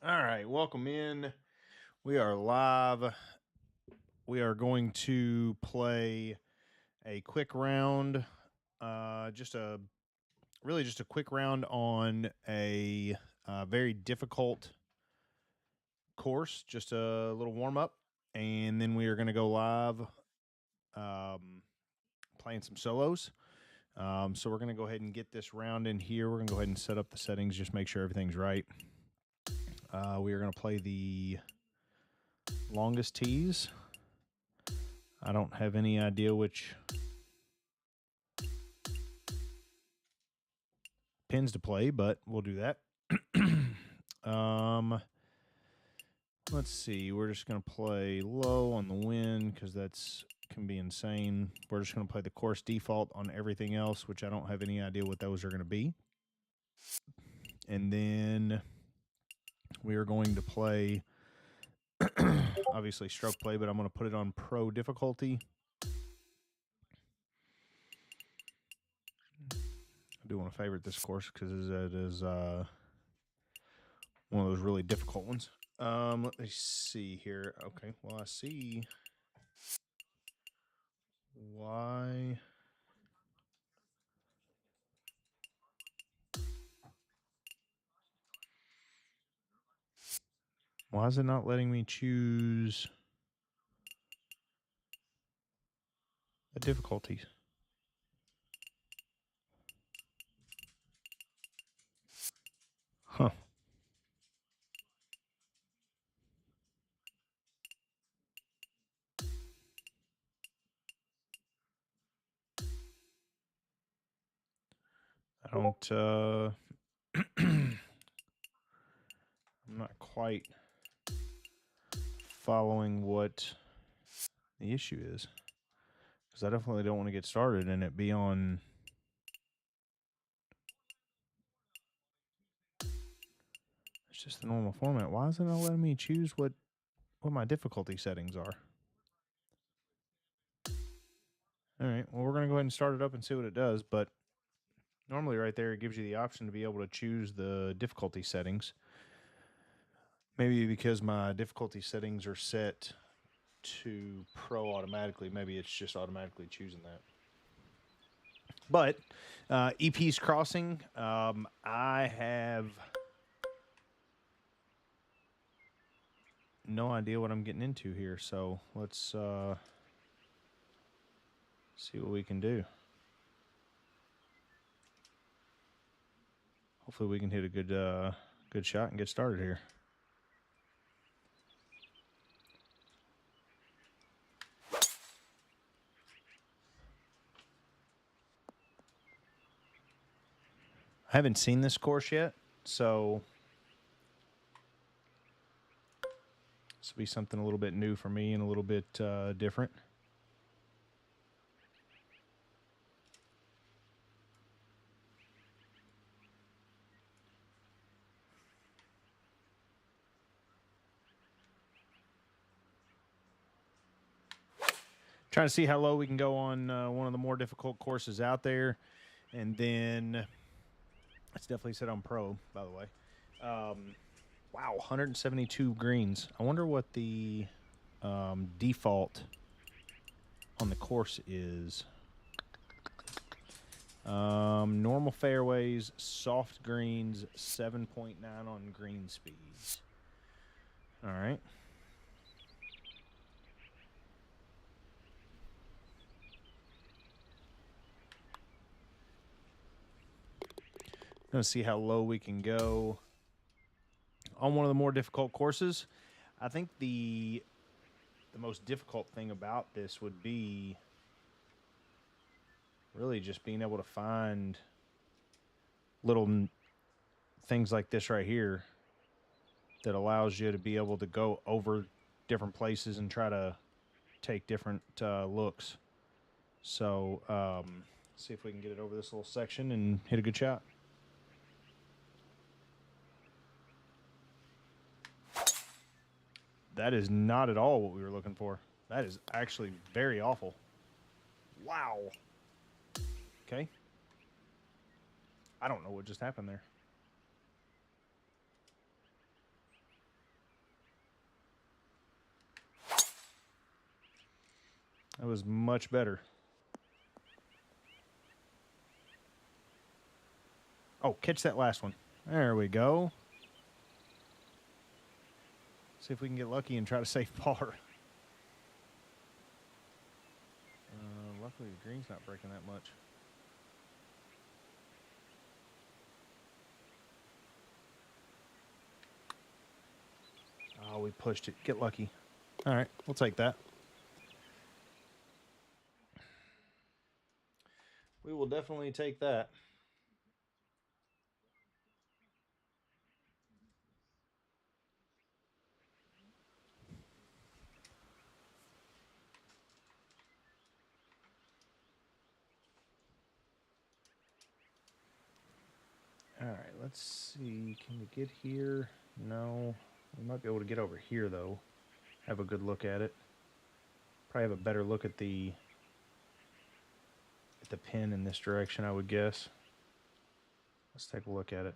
All right, welcome in. We are live. We are going to play a quick round, just a quick round on a very difficult course, just a little warm up, and then we are going to go live, playing some solos. So we're going to go ahead and get this round in here. We're going to go ahead and set up the settings, just make sure everything's right. We are going to play the longest tees. I don't have any idea which pins to play, but we'll do that. Let's see. We're just going to play low on the win because that's can be insane. We're just going to play the course default on everything else, which I don't have any idea what those are going to be. And then we are going to play, obviously, stroke play, but I'm going to put it on pro difficulty. I do want to favorite this course because it is one of those really difficult ones. Let me see here. Okay, well, I see why. Why is it not letting me choose a difficulty? Huh. I don't, I'm not quite following what the issue is. Because I definitely don't want to get started and it be on. It's just the normal format. Why is it not letting me choose what my difficulty settings are? All right, well, we're going to go ahead and start it up and see what it does. But normally right there, it gives you the option to be able to choose the difficulty settings. Maybe because my difficulty settings are set to pro automatically. Maybe it's just automatically choosing that. But EP's crossing, I have no idea what I'm getting into here. So let's see what we can do. Hopefully we can hit a good shot and get started here. I haven't seen this course yet, so this will be something a little bit new for me and a little bit different. Trying to see how low we can go on one of the more difficult courses out there. And then it's definitely set on pro, by the way. Wow, 172 greens. I wonder what the default on the course is. Normal fairways, soft greens, 7.9 on green speeds. All right. Gonna see how low we can go on one of the more difficult courses. I think the most difficult thing about this would be really just being able to find little things like this right here that allows you to be able to go over different places and try to take different looks. So see if we can get it over this little section and hit a good shot. That is not at all what we were looking for. That is actually very awful. Wow. Okay. I don't know what just happened there. That was much better. Oh, catch that last one. There we go. See if we can get lucky and try to save par. Luckily, the green's not breaking that much. Oh, we pushed it. Get lucky. All right, we'll take that. We will definitely take that. All right, let's see. Can we get here? No. We might be able to get over here, though. Have a good look at it. Probably have a better look at the pin in this direction, I would guess. Let's take a look at it.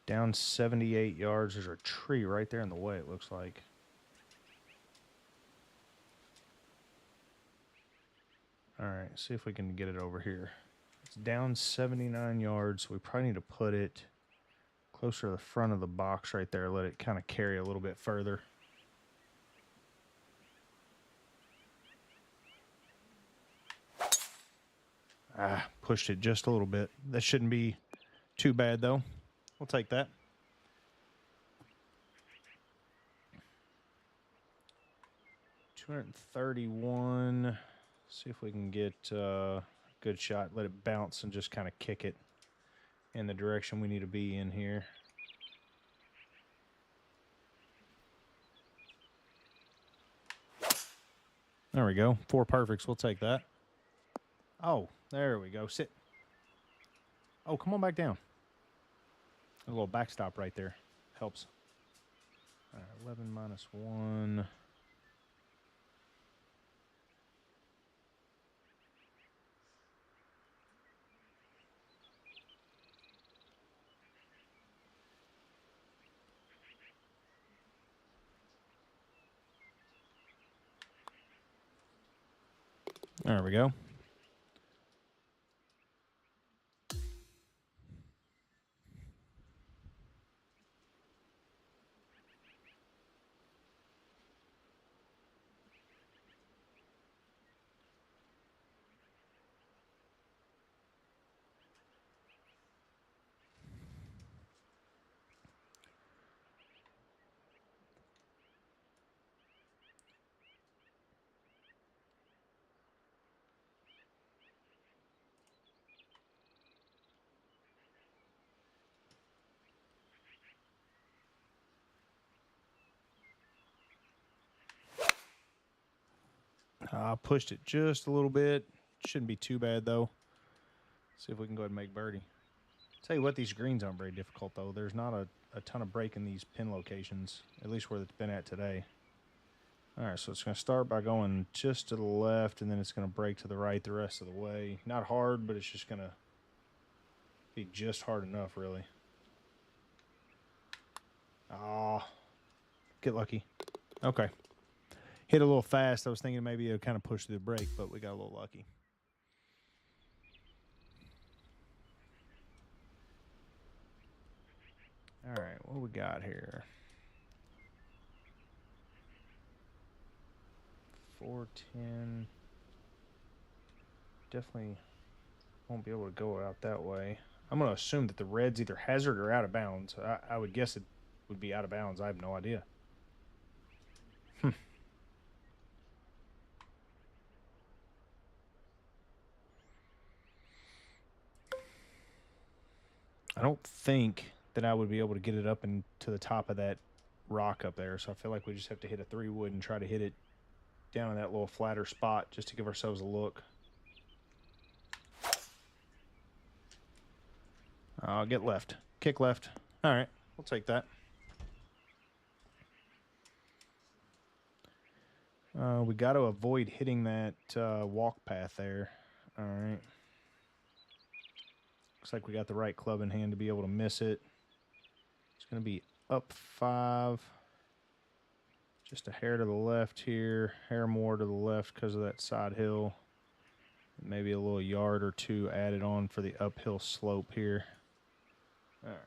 Down 78 yards. There's a tree right there in the way, it looks like. All right, see if we can get it over here. It's down 79 yards. So we probably need to put it closer to the front of the box right there. Let it kind of carry a little bit further. Pushed it just a little bit. That shouldn't be too bad, though. We'll take that. $231. See if we can get a good shot. Let it bounce and just kind of kick it in the direction we need to be in here. There we go. 4 perfects. We'll take that. Oh, there we go. Sit. Oh, come on back down. A little backstop right there. Helps. All right, 11 minus 1. There we go. I pushed it just a little bit. Shouldn't be too bad, though. See if we can go ahead and make birdie. Tell you what, these greens aren't very difficult, though. There's not a ton of break in these pin locations, at least where it's been at today. All right, so it's going to start by going just to the left, and then it's going to break to the right the rest of the way. Not hard, but it's just going to be just hard enough, really. Ah, get lucky. Okay. Hit a little fast. I was thinking maybe it would kind of push through the break, but we got a little lucky. All right, what do we got here? 410. Definitely won't be able to go out that way. I'm going to assume that the red's either hazard or out of bounds. I would guess it would be out of bounds. I have no idea. I don't think that I would be able to get it up and to the top of that rock up there. So I feel like we just have to hit a 3-wood and try to hit it down in that little flatter spot just to give ourselves a look. I'll get left. Kick left. All right, we'll take that. We got to avoid hitting that walk path there. All right. Looks like we got the right club in hand to be able to miss it. It's going to be up 5. Just a hair to the left here. Hair more to the left because of that side hill. Maybe a little yard or 2 added on for the uphill slope here. All right.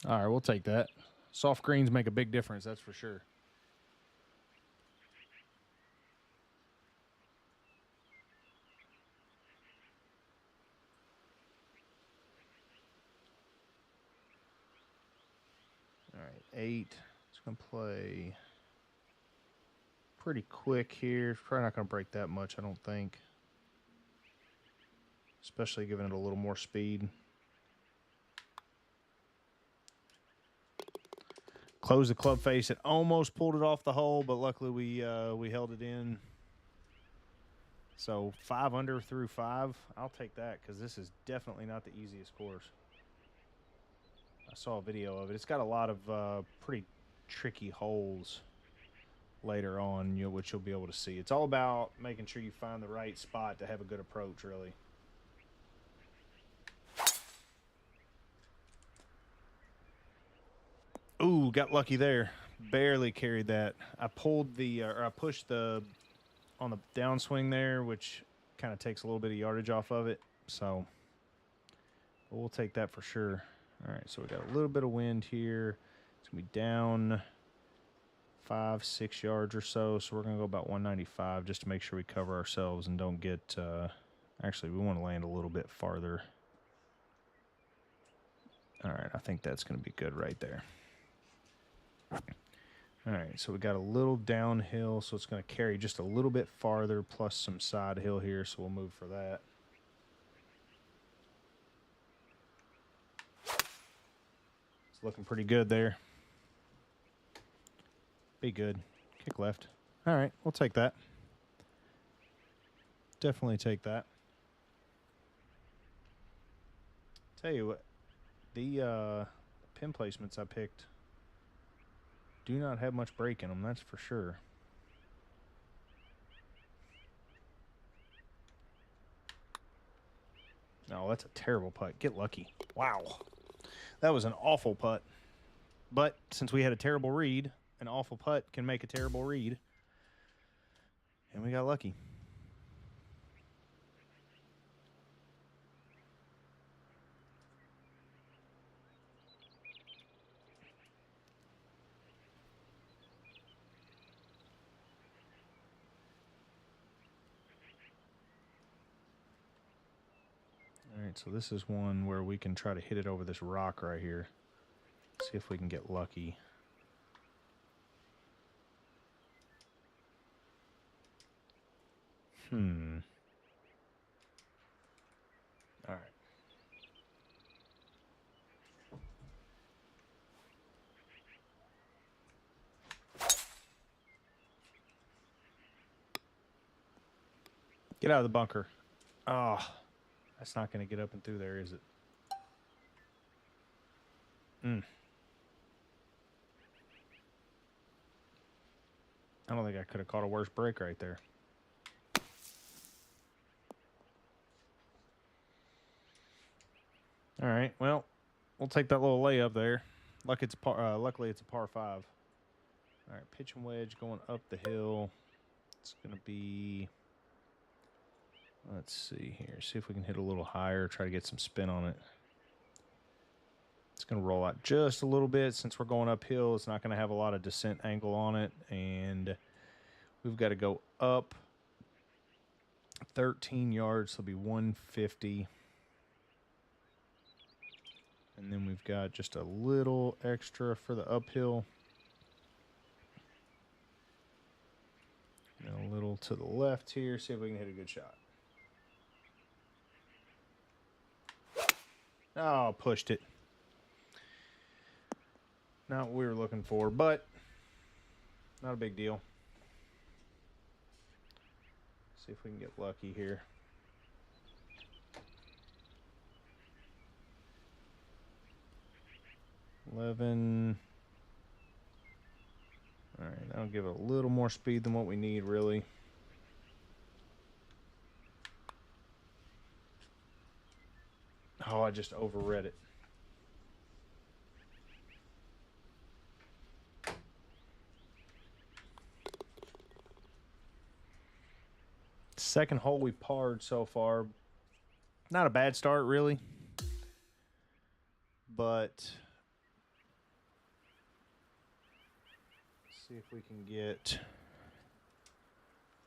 All right, we'll take that. Soft greens make a big difference, that's for sure. All right, 8. It's going to play pretty quick here. It's probably not going to break that much, I don't think. Especially giving it a little more speed. Close the club face. It almost pulled it off the hole, but luckily we held it in. So 5 under through 5. I'll take that because this is definitely not the easiest course. I saw a video of it. It's got a lot of pretty tricky holes later on, which you'll be able to see. It's all about making sure you find the right spot to have a good approach, really. Ooh, got lucky there. Barely carried that. I pulled the, or I pushed the, on the downswing there, which kind of takes a little bit of yardage off of it. So we'll take that for sure. All right, so we got a little bit of wind here. It's going to be down 5-6 yards or so. So we're going to go about 195 just to make sure we cover ourselves and don't get, actually, we want to land a little bit farther. All right, I think that's going to be good right there. All right, so we got a little downhill, so it's going to carry just a little bit farther, plus some side hill here, so we'll move for that. It's looking pretty good there. Be good. Kick left. All right, we'll take that. Definitely take that. Tell you what, the pin placements I picked do not have much break in them, that's for sure. No, that's a terrible putt. Get lucky. Wow. That was an awful putt. But since we had a terrible read, an awful putt can make a terrible read. And we got lucky. All right, so this is one where we can try to hit it over this rock right here. See if we can get lucky. All right. Get out of the bunker. Oh, that's not going to get up and through there, is it? I don't think I could have caught a worse break right there. All right, well, we'll take that little layup there. Luckily, it's a par 5. All right, pitch and wedge going up the hill. It's going to be, let's see here. See if we can hit a little higher, try to get some spin on it. It's going to roll out just a little bit. Since we're going uphill, it's not going to have a lot of descent angle on it. And we've got to go up 13 yards. So it'll be 150. And then we've got just a little extra for the uphill. And a little to the left here. See if we can hit a good shot. Oh, pushed it. Not what we were looking for, but not a big deal. See if we can get lucky here. $11. All right, that'll give it a little more speed than what we need, really. Oh, I just overread it. Second hole we parred so far. Not a bad start, really. But let's see if we can get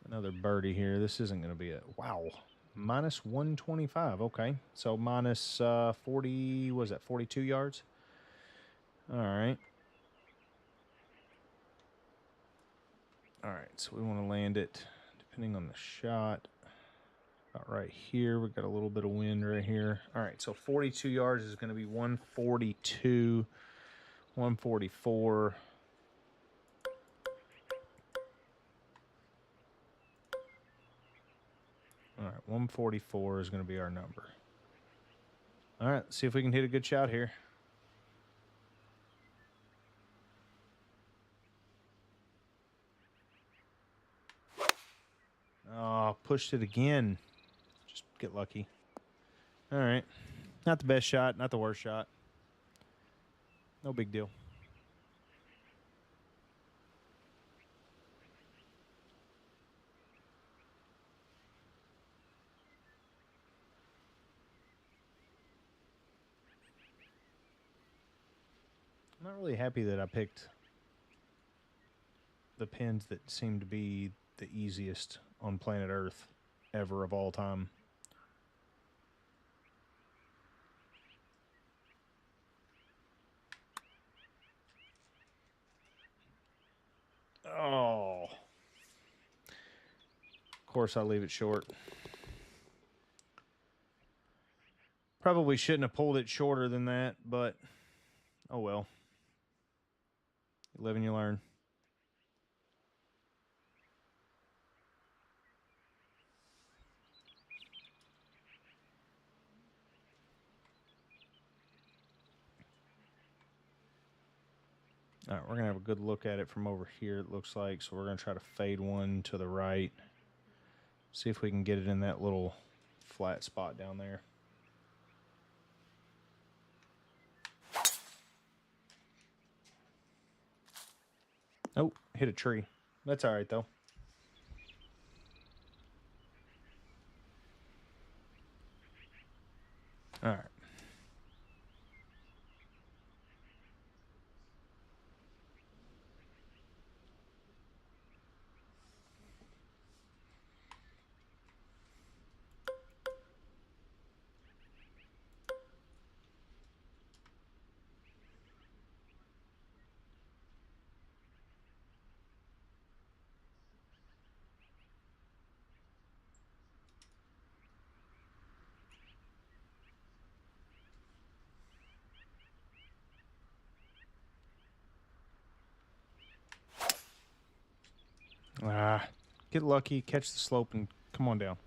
another birdie here. This isn't going to be a... Wow. Minus 125. Okay. So minus 40... What is that? 42 yards? All right. All right. So we want to land it, depending on the shot, about right here. We've got a little bit of wind right here. All right. So 42 yards is going to be 142, 144... All right, 144 is going to be our number. All right, let's see if we can hit a good shot here. Oh, pushed it again. Just get lucky. All right. Not the best shot, not the worst shot. No big deal. I'm not really happy that I picked the pins that seem to be the easiest on planet Earth ever of all time. Oh. Of course, I leave it short. Probably shouldn't have pulled it shorter than that, but oh well. You live and you learn. All right, we're going to have a good look at it from over here, it looks like. So we're going to try to fade one to the right. See if we can get it in that little flat spot down there. Oh, hit a tree. That's all right, though. All right. Get lucky, catch the slope, and come on down.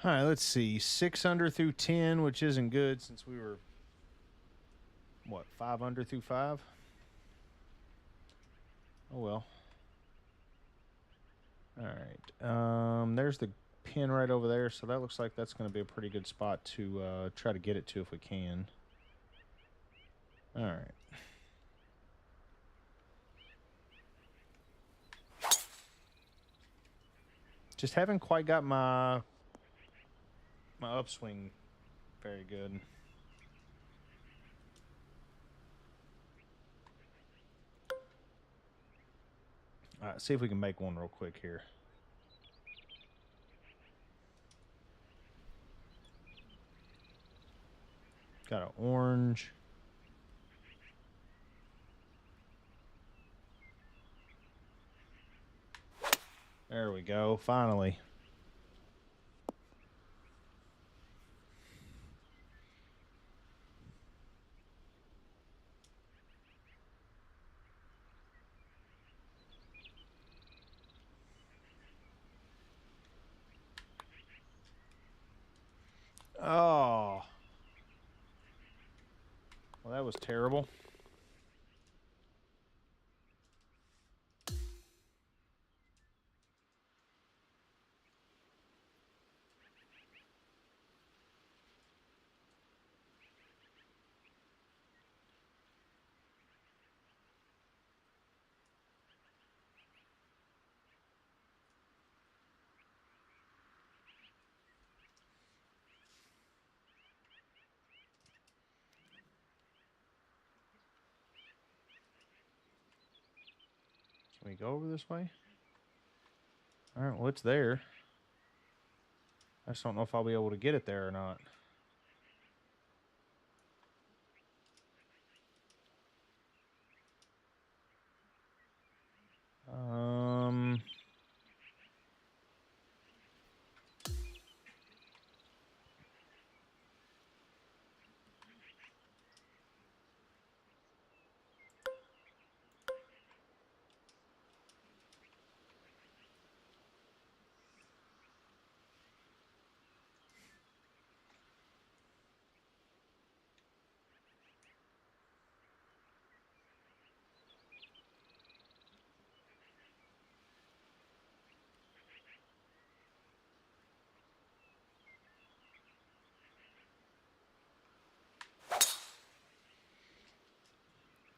All right, let's see. 6 under through 10, which isn't good since we were, what, 5 under through 5? Oh, well. All right. There's the pin right over there, so that looks like that's going to be a pretty good spot to try to get it to if we can. All right. Just haven't quite got my upswing very good. All right, see if we can make one real quick here. Got an orange. There we go, finally. Oh. Well, that was terrible. Can we go over this way? All right, well, it's there. I just don't know if I'll be able to get it there or not.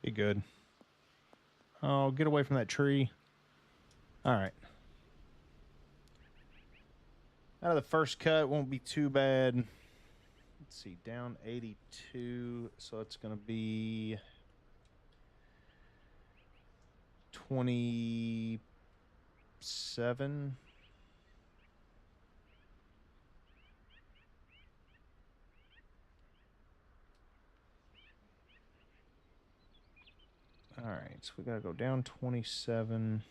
Be good. Oh, get away from that tree. All right. Out of the first cut, won't be too bad. Let's see, down 82, so it's going to be 27. All right, so we got to go down 27.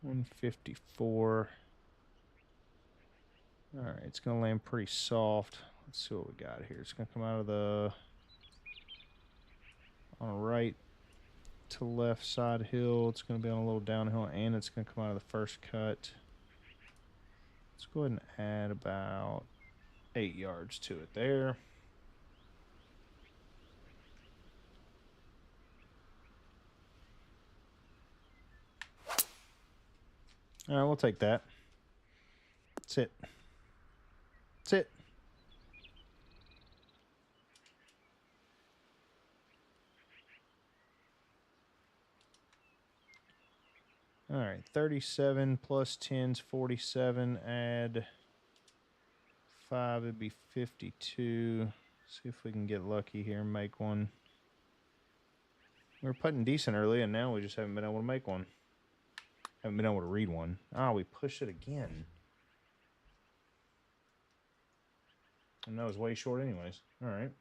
154. All right, it's going to land pretty soft. Let's see what we got here. It's going to come out of the on a right to left side hill. It's going to be on a little downhill, and it's going to come out of the first cut. Let's go ahead and add about 8 yards to it there. All right, we'll take that. Sit. Sit. All right, 37 plus 10's 47. Add 5, it'd be 52. See if we can get lucky here and make one. We were putting decent early, and now we just haven't been able to make one. Haven't been able to read one. Ah, we pushed it again. And that was way short anyways. All right.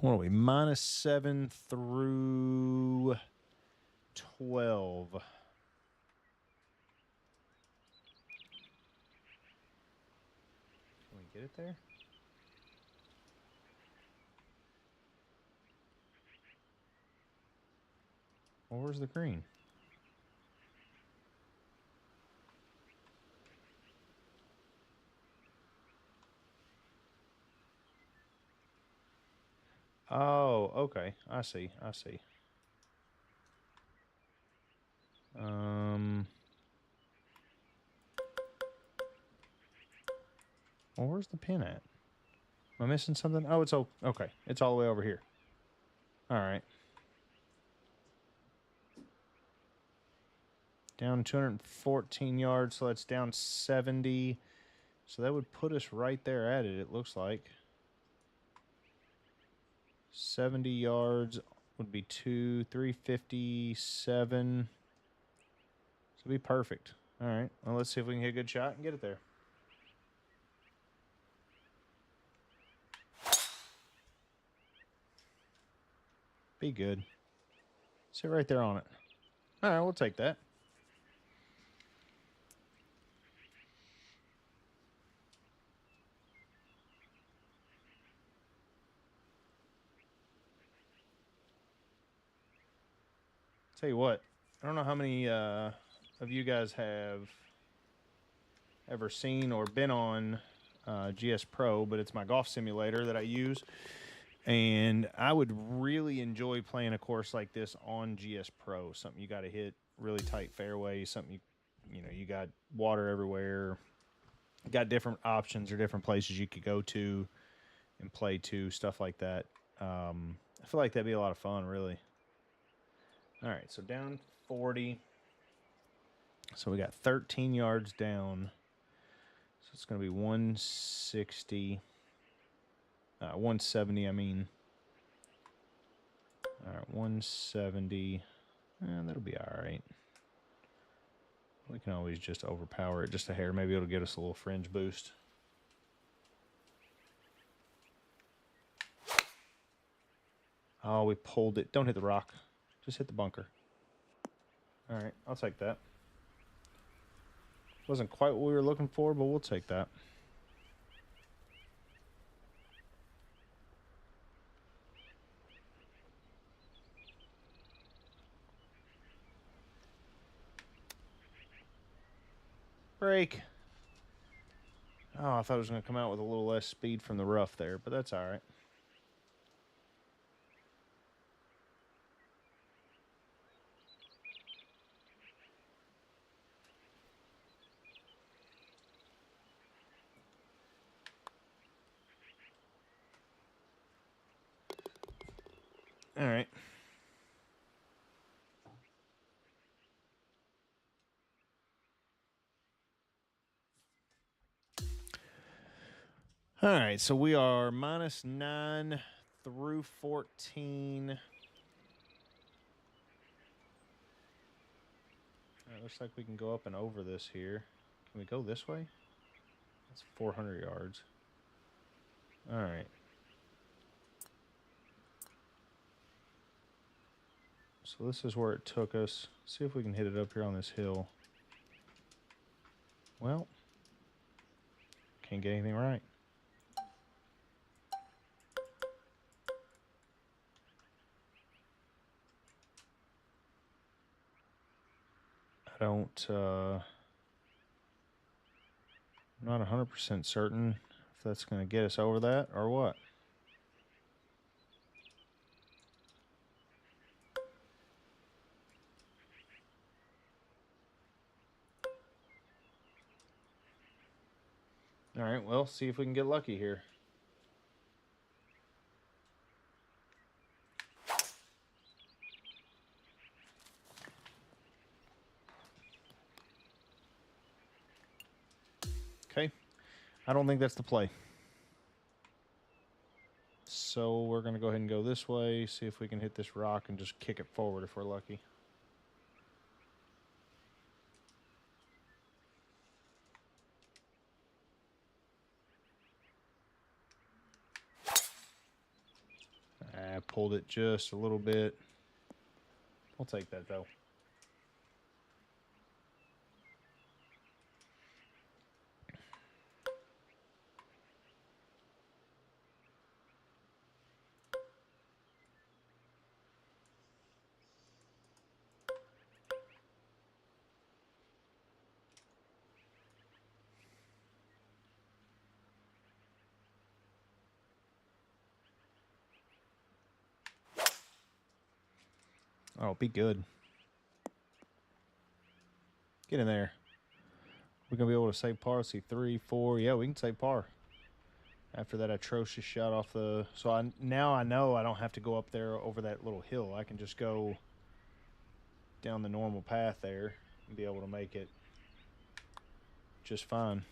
What are we? -7 through 12. Can we get it there? Well, where's the green? Oh, okay. I see. Well, where's the pin at? Am I missing something? Oh, it's okay. It's all the way over here. All right. Down 214 yards, so that's down 70. So that would put us right there at it, it looks like. 70 yards would be 357. So it'd be perfect. All right. Well, let's see if we can hit a good shot and get it there. Be good. Sit right there on it. All right, we'll take that. Tell you what, I don't know how many of you guys have ever seen or been on GS Pro, but it's my golf simulator that I use. And I would really enjoy playing a course like this on GS Pro. Something you got to hit really tight fairways, something you got water everywhere. You got different options or different places you could go to and play to, stuff like that. I feel like that'd be a lot of fun, really. All right, so down 40. So we got 13 yards down. So it's going to be 160. 170, I mean. All right, 170. That'll be all right. We can always just overpower it just a hair. Maybe it'll get us a little fringe boost. Oh, we pulled it. Don't hit the rock. Just hit the bunker. All right, I'll take that. Wasn't quite what we were looking for, but we'll take that. Break. Oh, I thought it was going to come out with a little less speed from the rough there, but that's all right. All right. All right, so we are -9 through 14. All right, looks like we can go up and over this here. Can we go this way? That's 400 yards. All right. So this is where it took us. See if we can hit it up here on this hill. Well, can't get anything right. I don't, I'm not 100% certain if that's going to get us over that or what. All right, well, see if we can get lucky here. Okay, I don't think that's the play. So we're going to go ahead and go this way, see if we can hit this rock and just kick it forward if we're lucky. of pulled it just a little bit. We'll take that, though. Oh, be good. Get in there. We're going to be able to save par. Let's see, 3, 4. Yeah, we can save par. After that atrocious shot off the... So now I know I don't have to go up there over that little hill. I can just go down the normal path there and be able to make it just fine.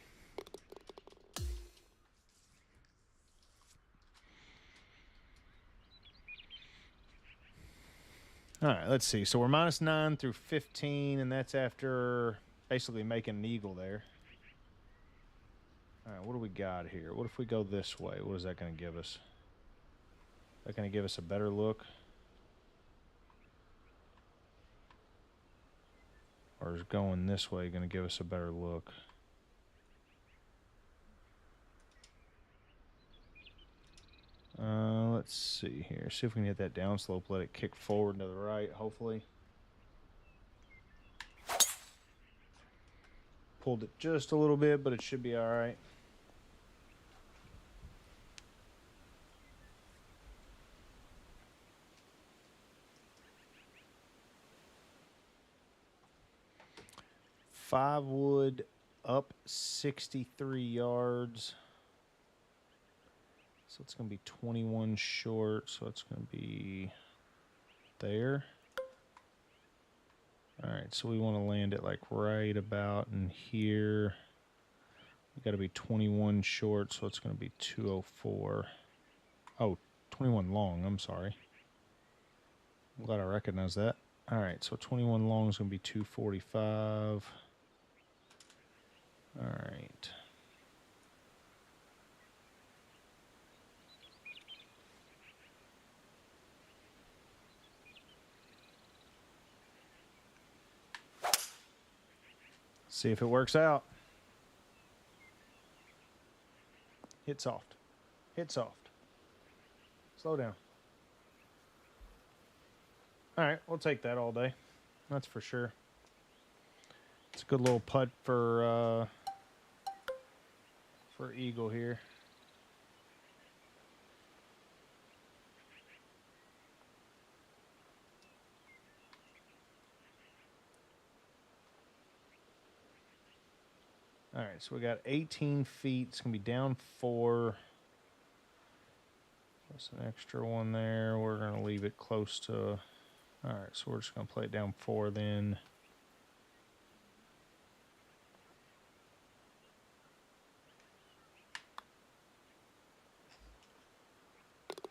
All right, let's see. So we're -9 through 15, and that's after basically making an eagle there. All right, what do we got here? What if we go this way? What is that going to give us? Is that going to give us a better look? Or is going this way going to give us a better look? Let's see here. See if we can hit that downslope. Let it kick forward to the right, hopefully. Pulled it just a little bit, but it should be all right. Five wood up 63 yards. So it's going to be 21 short. So it's going to be there. All right, so we want to land it like right about in here. We got to be 21 short, so it's going to be 204. Oh, 21 long, I'm sorry. I'm glad I recognize that. All right, so 21 long is going to be 245. All right. See if it works out. Hit soft. Hit soft. Slow down. All right, we'll take that all day. That's for sure. It's a good little putt for eagle here. All right, so we got 18 feet. It's going to be down 4. That's an extra one there. We're going to leave it close to... All right, so we're just going to play it down 4 then.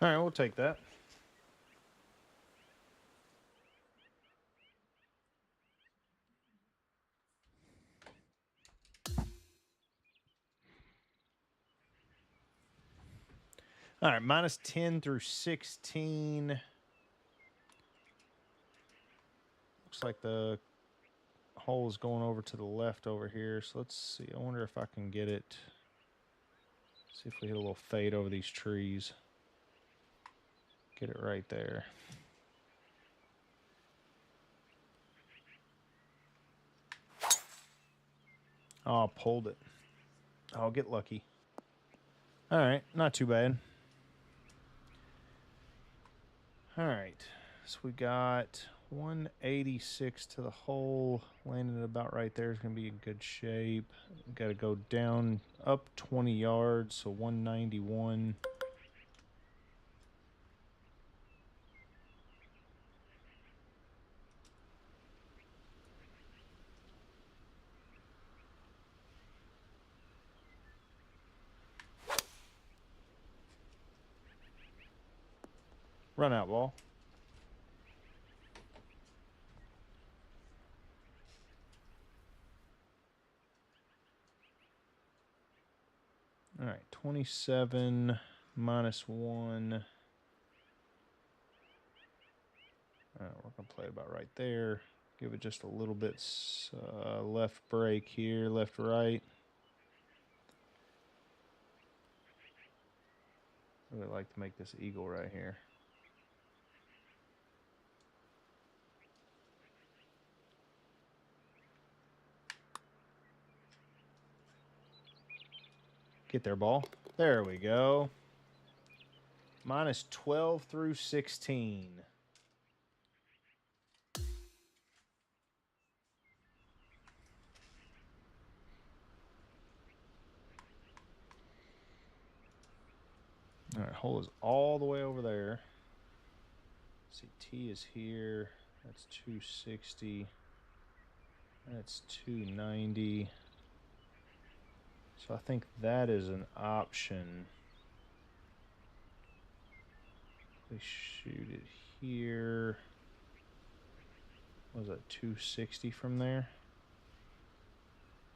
All right, we'll take that. All right, -10 through 16. Looks like the hole is going over to the left over here. So let's see. I wonder if I can get it. See if we hit a little fade over these trees. Get it right there. Oh, pulled it. I'll get lucky. All right, not too bad. All right, so we got 186 to the hole. Landing it about right there is going to be in good shape. Got to go down, up 20 yards, so 191. Run out ball. All right, 27 -1. We're going to play about right there. Give it just a little bit left break here, left, right. Really like to make this eagle right here. Get there, ball. There we go. Minus 12 through 16. All right, hole is all the way over there. Let's see, T is here. That's 260. That's 290. So I think that is an option. We shoot it here. What was that, 260 from there?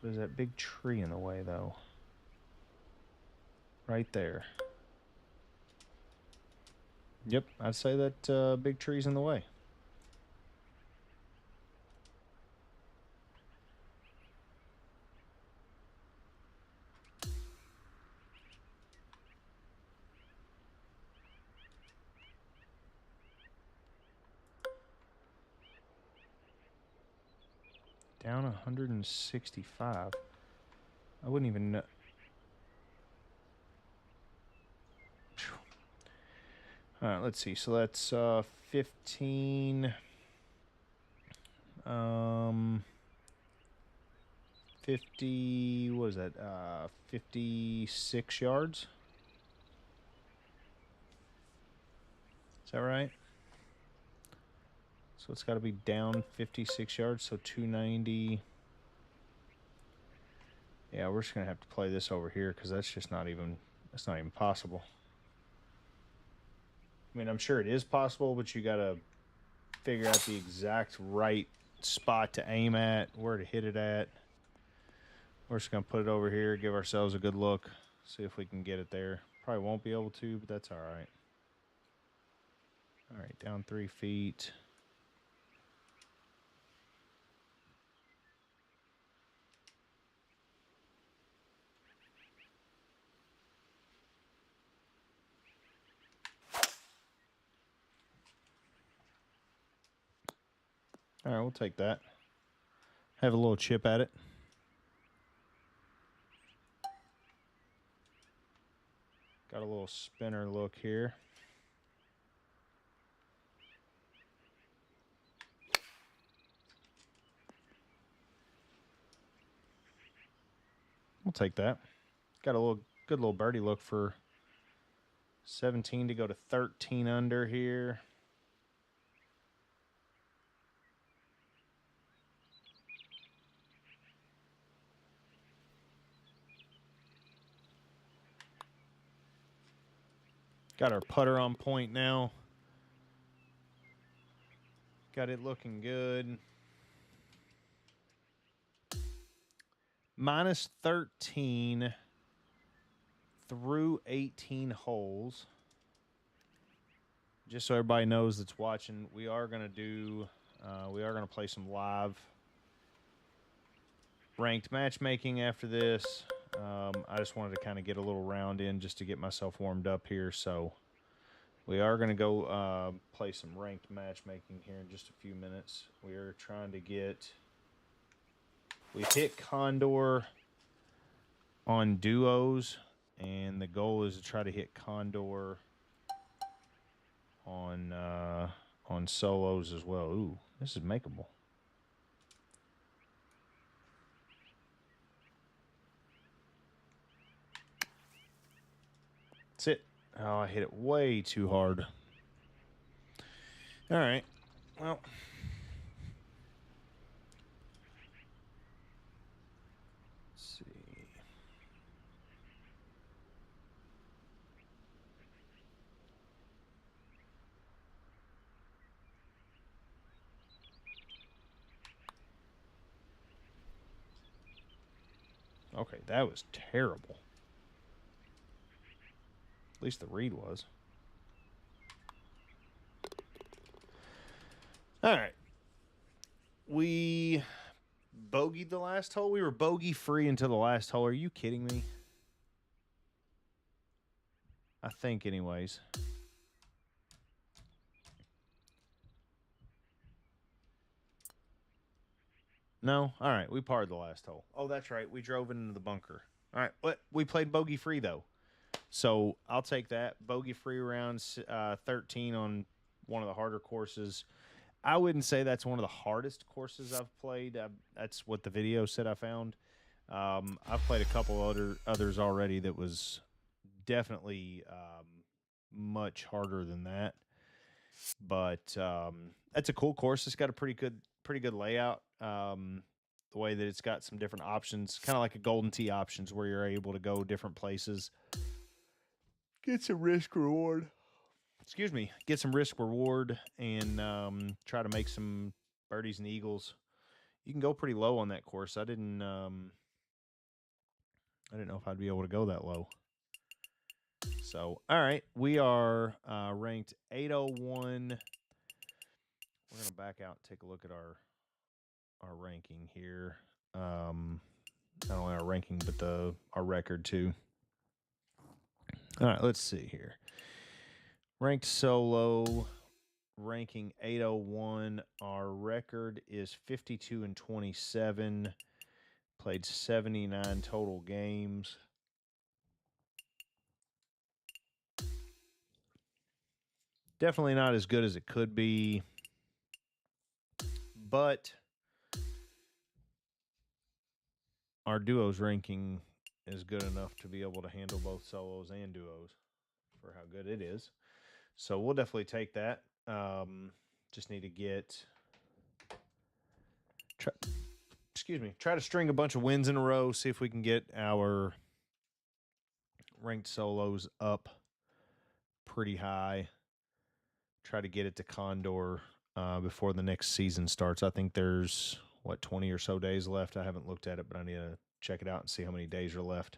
There's that big tree in the way, though. Right there. Yep, I'd say that big tree's in the way. Down 165. I wouldn't even know. All right, let's see. So that's 15. 50. What is that? 56 yards. Is that right? So it's got to be down 56 yards. So 290. Yeah, we're just gonna have to play this over here because that's just not even. That's not even possible. I mean, I'm sure it is possible, but you gotta figure out the exact right spot to aim at, where to hit it at. We're just going to put it over here, give ourselves a good look, see if we can get it there. Probably won't be able to, but that's all right. All right, down 3 feet. All right, we'll take that. Have a little chip at it. Got a little spinner look here. We'll take that. Got a good little birdie look for 17 to go to 13 under here. Got our putter on point now. Got it looking good. Minus 13 through 18 holes. Just so everybody knows that's watching, we are going to play some live ranked matchmaking after this. I just wanted to kind of get a little round in just to get myself warmed up here. So we are going to go play some ranked matchmaking here in just a few minutes. We are trying to get... We hit Condor on duos, and the goal is to try to hit Condor on solos as well. Ooh, this is makeable. That's it. Oh, I hit it way too hard. All right. Well... Okay, that was terrible. At least the read was. bogeyed the last hole? We were bogey free until the last hole. Are you kidding me? I think, anyways. No? All right, we parred the last hole. Oh, that's right. We drove into the bunker. All right, what? We played bogey free, though. So I'll take that. Bogey free rounds 13 on one of the harder courses. I wouldn't say that's one of the hardest courses I've played. That's what the video said I found. I've played a couple others already that was definitely much harder than that. But that's a cool course. It's got a pretty good layout. The way that it's got some different options, kind of like a Golden Tee options, where you're able to go different places. Get some risk reward. Excuse me. Get some risk reward and try to make some birdies and eagles. You can go pretty low on that course. I didn't know if I'd be able to go that low. So, all right, we are ranked 801. We're gonna back out and take a look at our ranking here. Not only our ranking, but our record too. All right, let's see here. Ranked solo, ranking 801. Our record is 52-27. Played 79 total games. Definitely not as good as it could be, but our duos ranking is good enough to be able to handle both solos and duos for how good it is. So we'll definitely take that. Just need to try to string a bunch of wins in a row, see if we can get our ranked solos up pretty high. Try to get it to Condor before the next season starts. I think there's, 20 or so days left. I haven't looked at it, but I need to check it out and see how many days are left.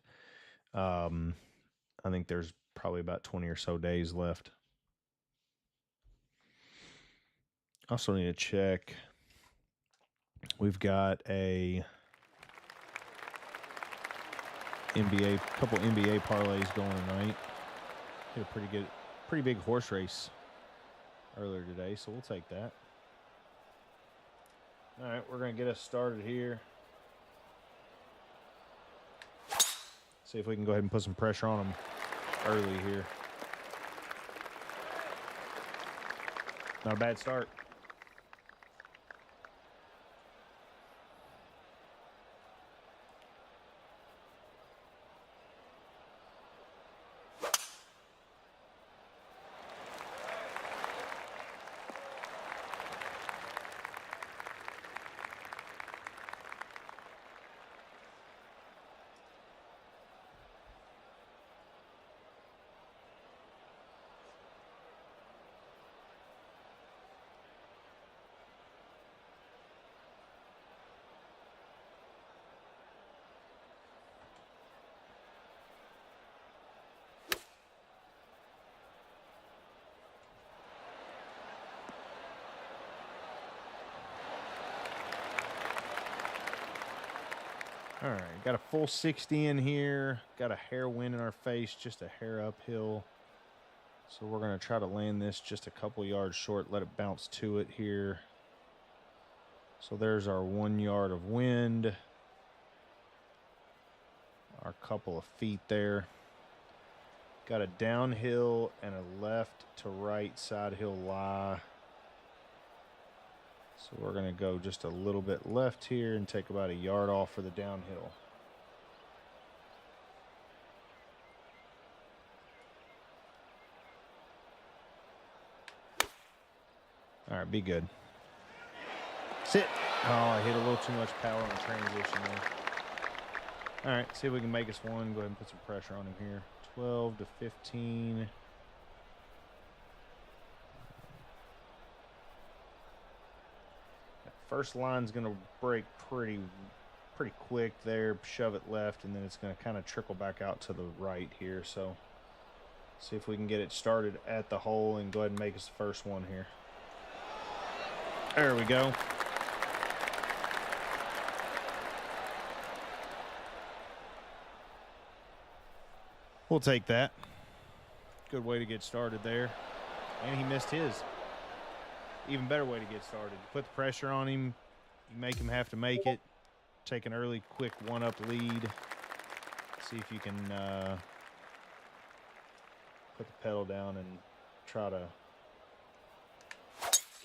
I think there's probably about 20 or so days left. Also need to check. We've got a couple NBA parlays going tonight. Hit a pretty big horse race earlier today, so we'll take that. All right, we're going to get us started here. See if we can go ahead and put some pressure on them early here. Not a bad start. All right, got a full 60 in here. Got a hair wind in our face, just a hair uphill. So we're going to try to land this just a couple yards short, let it bounce to it here. So there's our 1 yard of wind. Our couple of feet there. Got a downhill and a left to right side hill lie. So we're going to go just a little bit left here and take about a yard off for the downhill. All right, be good. Sit. Oh, I hit a little too much power on the transition there. All right, see if we can make us one. Go ahead and put some pressure on him here. 12 to 15. First line's going to break pretty quick there. Shove it left, and then it's going to kind of trickle back out to the right here. So see if we can get it started at the hole and go ahead and make us the first one here. There we go. We'll take that. Good way to get started there. And he missed his. Even better way to get started. You put the pressure on him. You make him have to make it. Take an early, quick one-up lead. See if you can put the pedal down and try to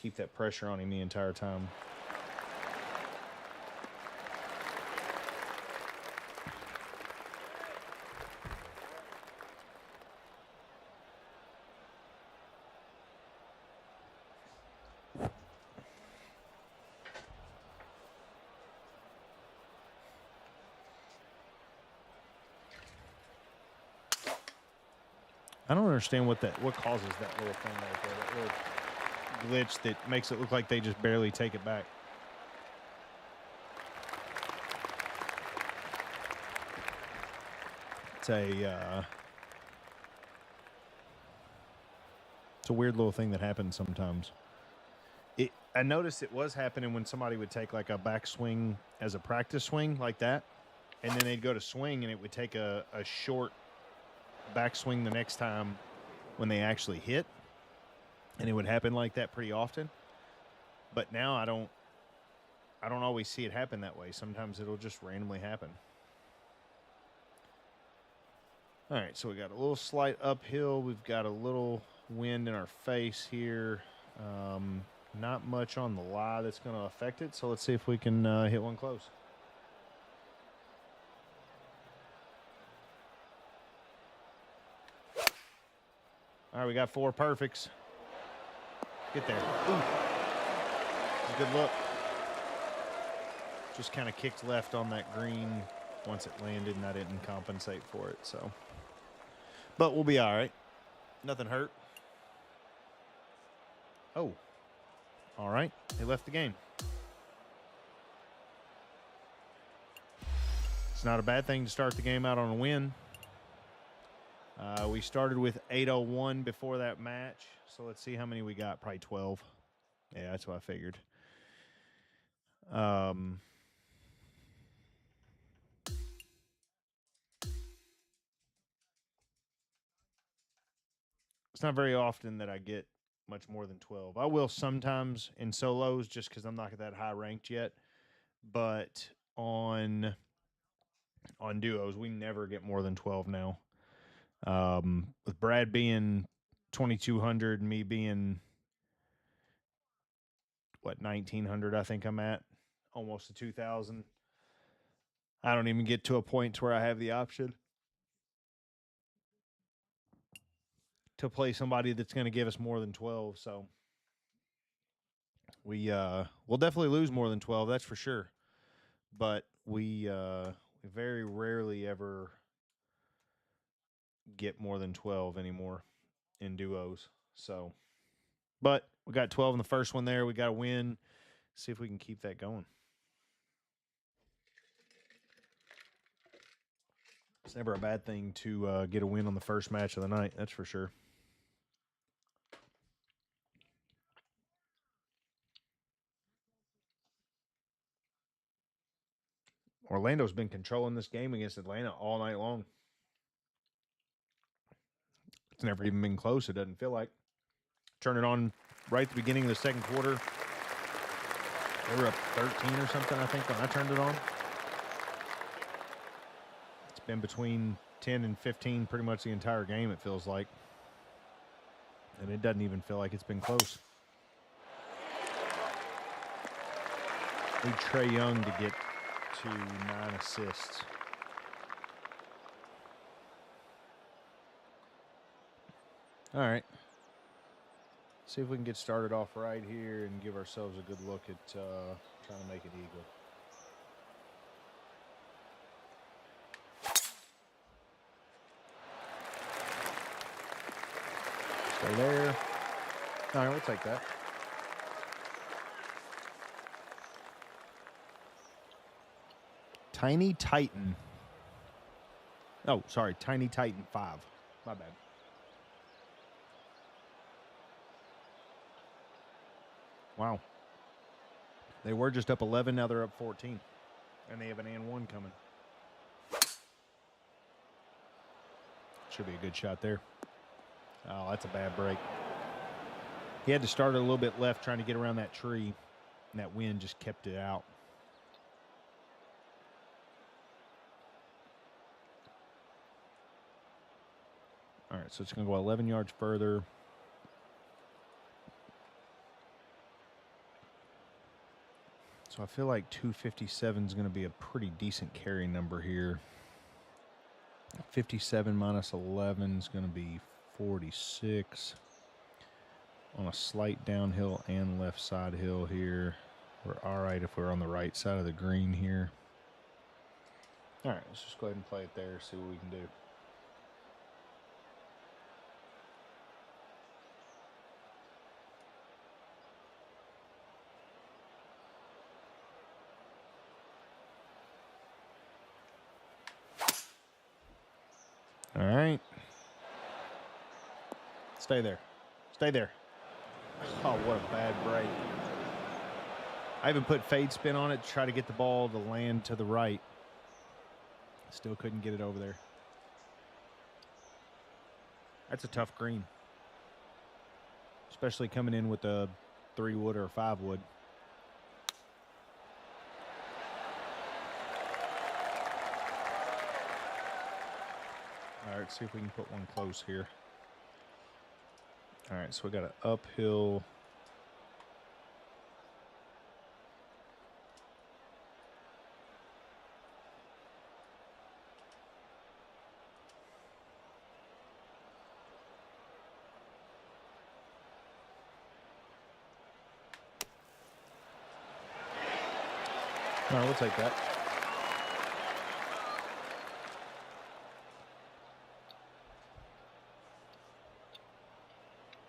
keep that pressure on him the entire time. I don't understand what causes that little thing right there, that little glitch that makes it look like they just barely take it back. It's a weird little thing that happens sometimes. I noticed it was happening when somebody would take like a backswing as a practice swing like that, and then they'd go to swing and it would take a short backswing the next time when they actually hit, and it would happen like that pretty often. But now I don't always see it happen that way. Sometimes it'll just randomly happen. All right, so we got a little slight uphill. We've got a little wind in our face here. Not much on the lie that's going to affect it, so let's see if we can hit one close. All right, we got 4 perfects. Get there. Ooh. That's a good look. Just kind of kicked left on that green once it landed, and I didn't compensate for it. So, but we'll be all right. Nothing hurt. Oh, all right. They left the game. It's not a bad thing to start the game out on a win. We started with 801 before that match, so let's see how many we got. Probably 12. Yeah, that's what I figured. It's not very often that I get much more than 12. I will sometimes in solos just because I'm not that high ranked yet, but on duos, we never get more than 12 now. With Brad being 2,200, me being 1,900, I think I'm at almost to 2,000. I don't even get to a point where I have the option to play somebody that's going to give us more than 12. So we'll definitely lose more than 12, that's for sure. But we very rarely ever get more than 12 anymore in duos. So, but we got 12 in the first one there. We got to win. See if we can keep that going. It's never a bad thing to get a win on the first match of the night. That's for sure. Orlando's been controlling this game against Atlanta all night long. It's never even been close, it doesn't feel like. Turn it on right at the beginning of the second quarter. They were up 13 or something, I think, when I turned it on. It's been between 10 and 15 pretty much the entire game, it feels like. And it doesn't even feel like it's been close. Need Trae Young to get to 9 assists. All right. See if we can get started off right here and give ourselves a good look at trying to make it eagle. Stay there. All right, we'll take that. Tiny Titan. Oh, sorry. Tiny Titan 5. My bad. Wow. They were just up 11. Now they're up 14. And they have an and one coming. Should be a good shot there. Oh, that's a bad break. He had to start it a little bit left trying to get around that tree, and that wind just kept it out. All right, so it's going to go 11 yards further. So I feel like 257 is going to be a pretty decent carry number here. 57 minus 11 is going to be 46. On a slight downhill and left side hill here. We're all right if we're on the right side of the green here. All right, let's just go ahead and play it there, see what we can do. All right. Stay there. Stay there. Oh, what a bad break. I even put fade spin on it to try to get the ball to land to the right. Still couldn't get it over there. That's a tough green. Especially coming in with a 3-wood or a 5-wood. All right, see if we can put one close here. All right, so we got an uphill. All right, we'll take that.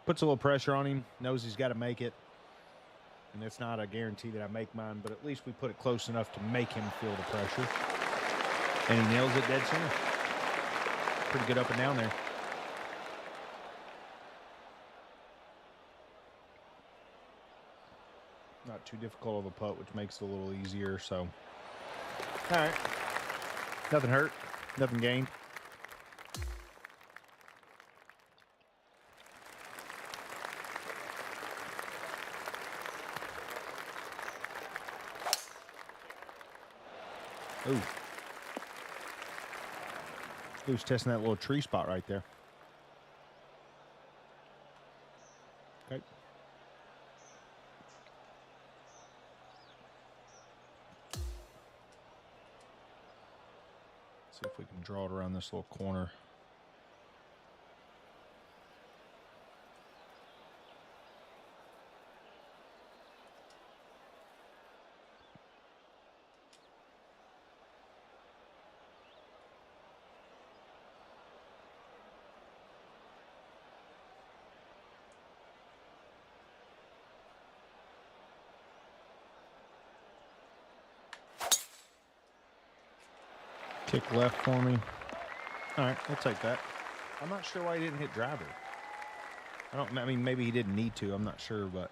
Puts a little pressure on him. Knows he's got to make it. And it's not a guarantee that I make mine, but at least we put it close enough to make him feel the pressure. And he nails it dead center. Pretty good up and down there. Not too difficult of a putt, which makes it a little easier. So, all right. Nothing hurt. Nothing gained. Ooh. Who's testing that little tree spot right there? Okay. See if we can draw it around this little corner. Kick left for me. All right, we'll take that. I'm not sure why he didn't hit driver. I mean, maybe he didn't need to. I'm not sure, but.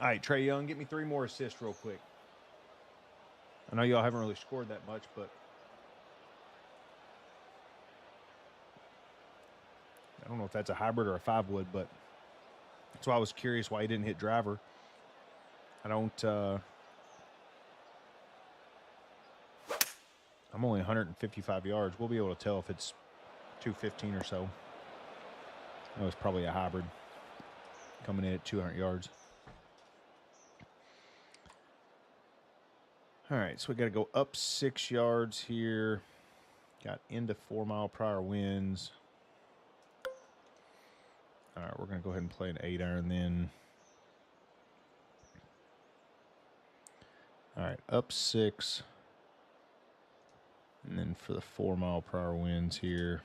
All right, Trey Young, get me 3 more assists real quick. I know y'all haven't really scored that much, but. I don't know if that's a hybrid or a 5-wood, but that's why I was curious why he didn't hit driver. I don't. I'm only 155 yards. We'll be able to tell if it's 215 or so. That was probably a hybrid coming in at 200 yards. All right, so we got to go up 6 yards here. Got into 4-mile-per-hour winds. All right, we're going to go ahead and play an 8-iron then. All right, up 6. And then for the 4-mile-per-hour winds here.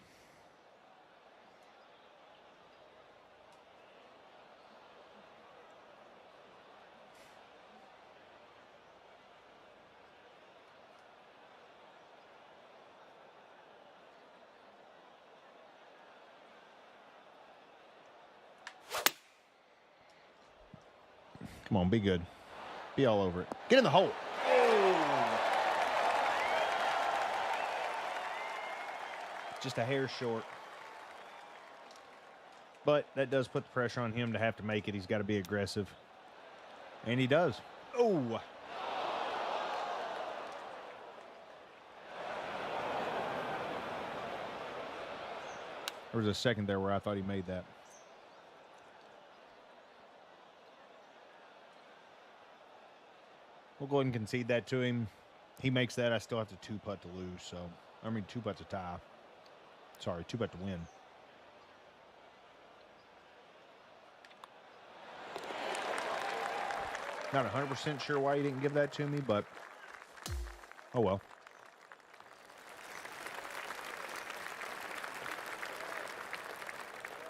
Come on, be good. Be all over it. Get in the hole. Oh. Just a hair short. But that does put the pressure on him to have to make it. He's got to be aggressive. And he does. Oh. There was a second there where I thought he made that. We'll go ahead and concede that to him. He makes that. I still have to 2-putt to lose. So, I mean, 2-putt to tie. Sorry, 2-putt to win. Not 100% sure why he didn't give that to me, but oh well.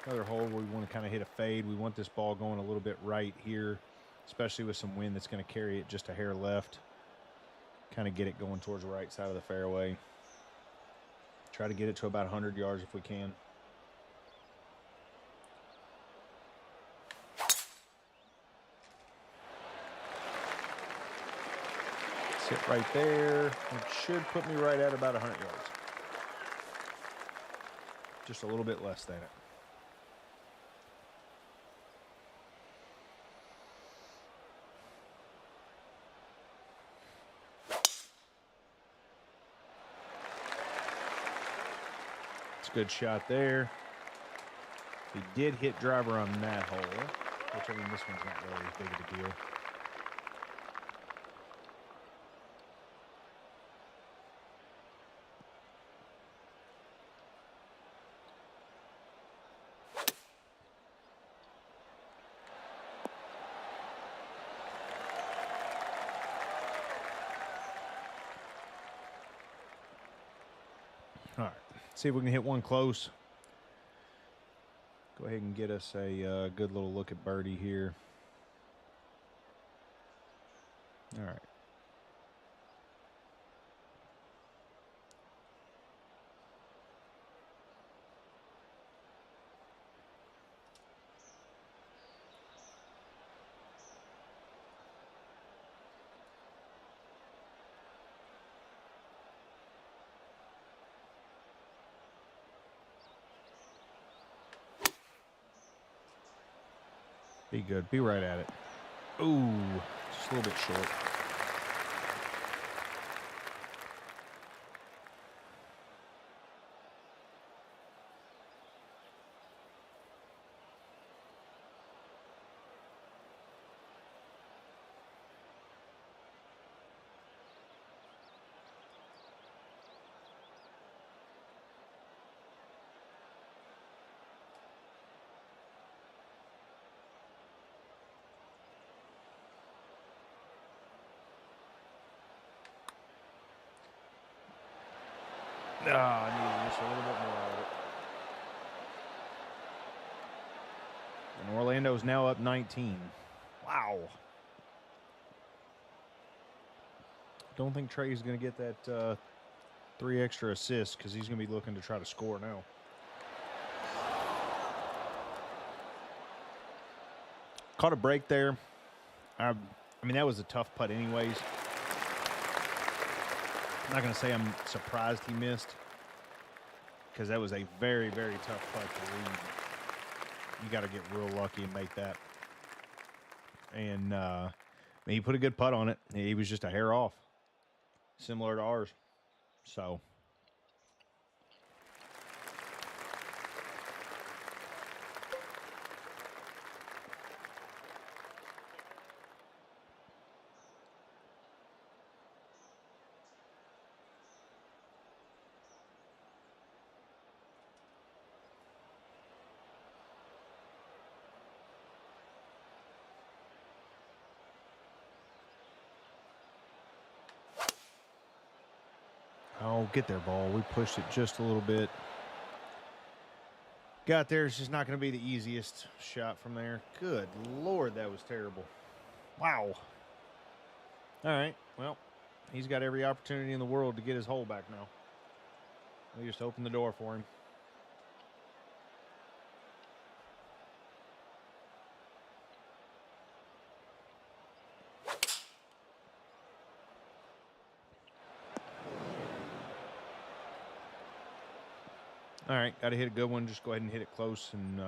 Another hole where we want to kind of hit a fade. We want this ball going a little bit right here, especially with some wind that's going to carry it just a hair left. Kind of get it going towards the right side of the fairway. Try to get it to about 100 yards if we can. Sit right there. It should put me right at about 100 yards. Just a little bit less than it. It's a good shot there. He did hit driver on that hole, which I mean this one's not really as big of a deal. All right, see if we can hit one close. Go ahead and get us a good little look at birdie here. All right. Be good. Be right at it. Ooh, just a little bit short. I needed just a little bit more of it. And Orlando's now up 19. Wow. Don't think Trey's going to get that 3 extra assists because he's going to be looking to try to score now. Caught a break there. I mean, that was a tough putt anyways. I'm not going to say I'm surprised he missed because that was a very, very tough putt to lead. You got to get real lucky and make that. And he put a good putt on it. He was just a hair off, similar to ours. So. Oh, get there, ball. We pushed it just a little bit. Got there. It's just not going to be the easiest shot from there. Good Lord, that was terrible. Wow. All right. Well, he's got every opportunity in the world to get his hole back now. We just opened the door for him. All right, got to hit a good one. Just go ahead and hit it close and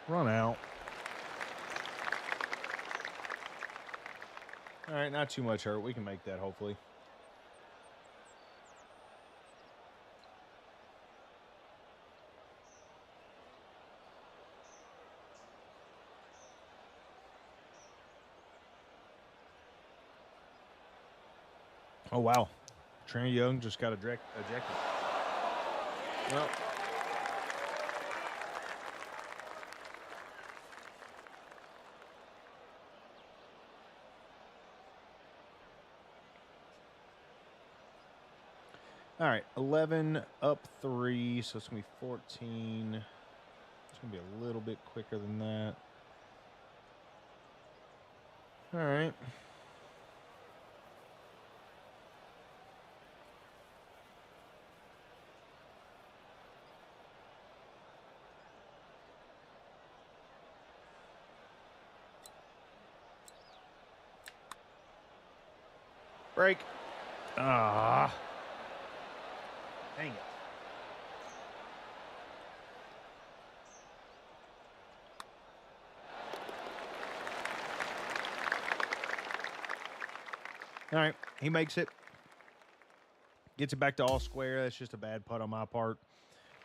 run out. All right, not too much hurt. We can make that, hopefully. Oh, wow. Trey Young just got ejected. Well, all right, 11 up 3, so it's going to be 14. It's going to be a little bit quicker than that. All right. Break. Ah. Dang it. All right, he makes it. Gets it back to all square. That's just a bad putt on my part.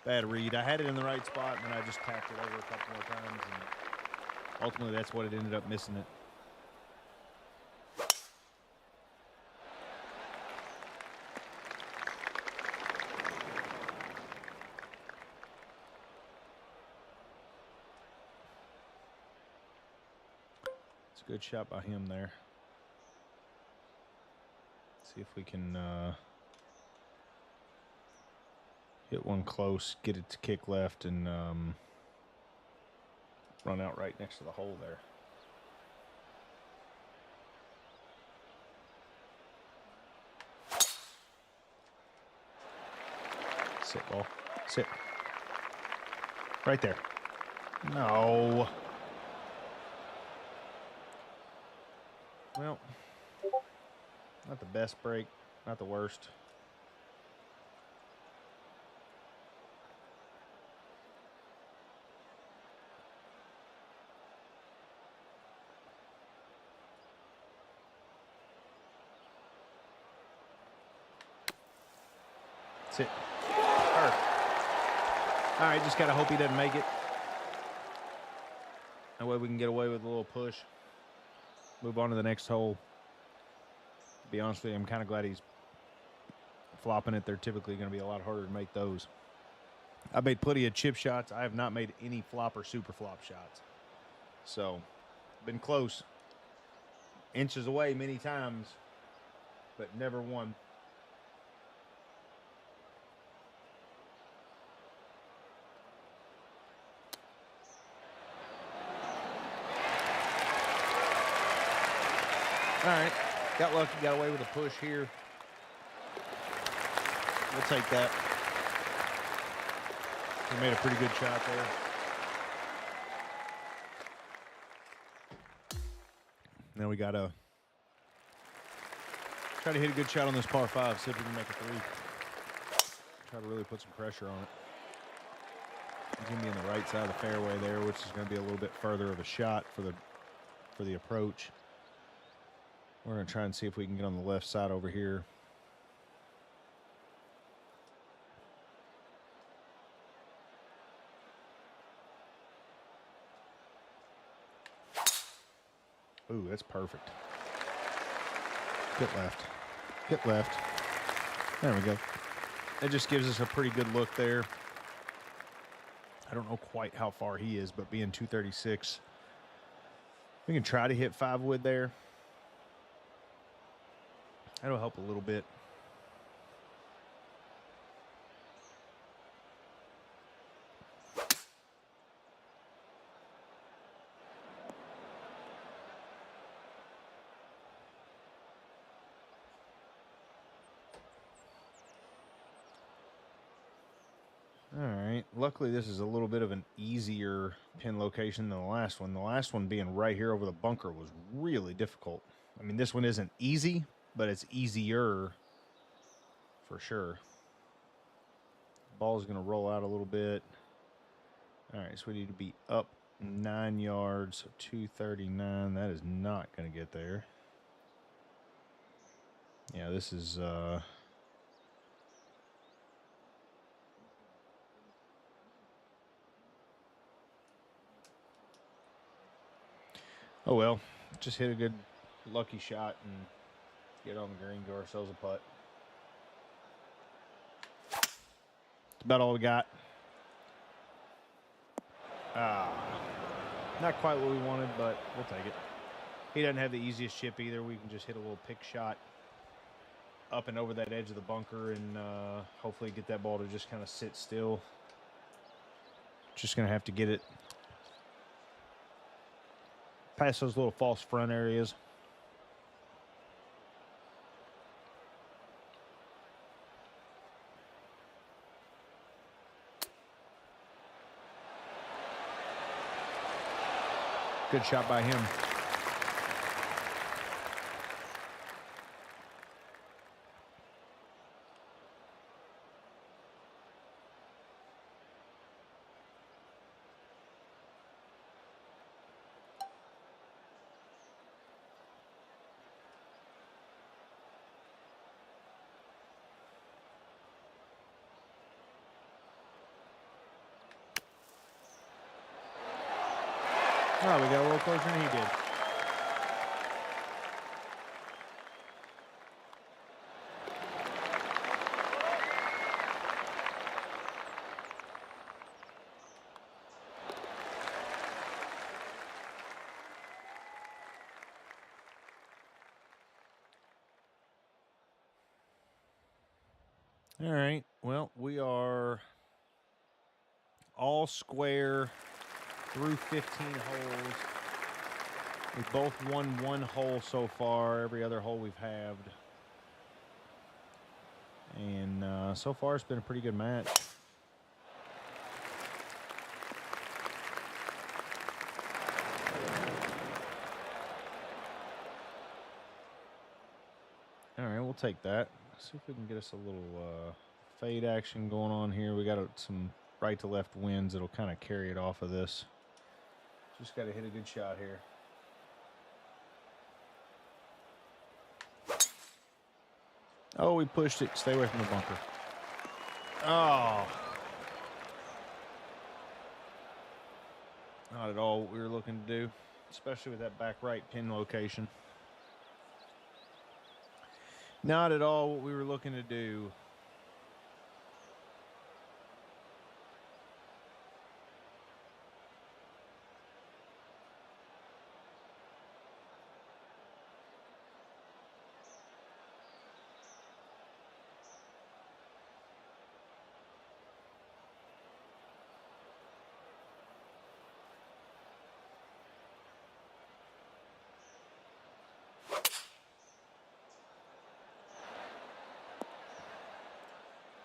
Bad read. I had it in the right spot, and then I just tapped it over a couple more times, and ultimately that's what it ended up missing it. It's a good shot by him there. See if we can hit one close, get it to kick left, and run out right next to the hole there. Sit, ball. Sit. Right there. No. Well, not the best break, not the worst. Sit. Perfect. All right, just got to hope he doesn't make it. That way we can get away with a little push. Move on to the next hole. To be honest with you, I'm kind of glad he's flopping it. They're typically going to be a lot harder to make those. I've made plenty of chip shots. I have not made any flop or super flop shots. So, been close. Inches away many times, but never one. All right, got lucky, got away with a push here. We'll take that. He made a pretty good shot there. Now we got to try to hit a good shot on this par 5, see if we can make a 3. Try to really put some pressure on it. He's going to be on the right side of the fairway there, which is going to be a little bit further of a shot for the approach. We're going to try and see if we can get on the left side over here. Ooh, that's perfect. Hit left. Hit left. There we go. That just gives us a pretty good look there. I don't know quite how far he is, but being 236, we can try to hit 5 wood there. That'll help a little bit. All right. Luckily, this is a little bit of an easier pin location than the last one. The last one being right here over the bunker was really difficult. I mean, this one isn't easy, but it's easier for sure. Ball's going to roll out a little bit. All right, so we need to be up 9 yards, so 239. That is not going to get there. Yeah, this is... Oh, well. Just hit a good lucky shot and get on the green, give ourselves a putt. That's about all we got. Not quite what we wanted, but we'll take it. He doesn't have the easiest chip either. We can just hit a little pick shot up and over that edge of the bunker and hopefully get that ball to just kind of sit still. Just going to have to get it past those little false front areas. Good shot by him. Oh, we got a little closer than he did. All right. Well, we are all square through 15 holes. We've both won one hole so far. Every other hole we've halved. And so far it's been a pretty good match. All right, we'll take that. See if we can get us a little fade action going on here. We got some right to left winds that'll kind of carry it off of this. Just got to hit a good shot here. Oh, we pushed it. Stay away from the bunker. Oh. Not at all what we were looking to do, especially with that back right pin location. Not at all what we were looking to do.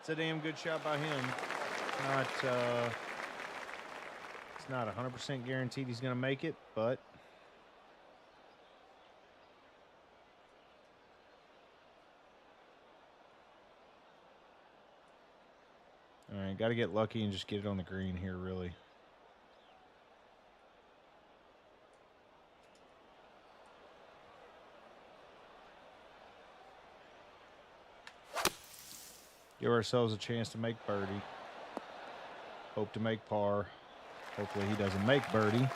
It's a damn good shot by him. It's not 100% guaranteed he's going to make it, but all right, got to get lucky and just get it on the green here, really. Give ourselves a chance to make birdie. Hope to make par. Hopefully he doesn't make birdie.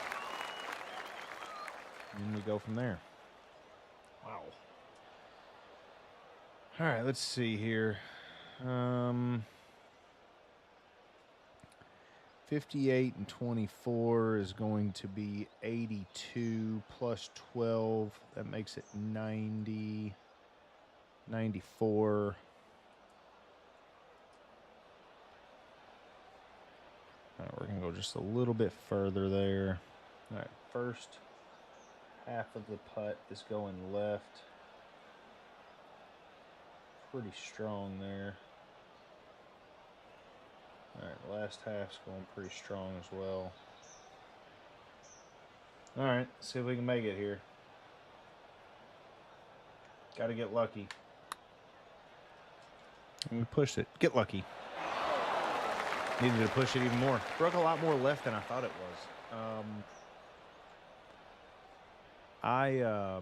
And we go from there. Wow. All right, let's see here. 58 and 24 is going to be 82 plus 12. That makes it 90. 94. All right, we're going to go just a little bit further there. All right, first half of the putt is going left. Pretty strong there. All right, The last half's going pretty strong as well. All right, see if we can make it here. Got to get lucky. And we pushed it. Get lucky. Needed to push it even more. Broke a lot more left than I thought it was. I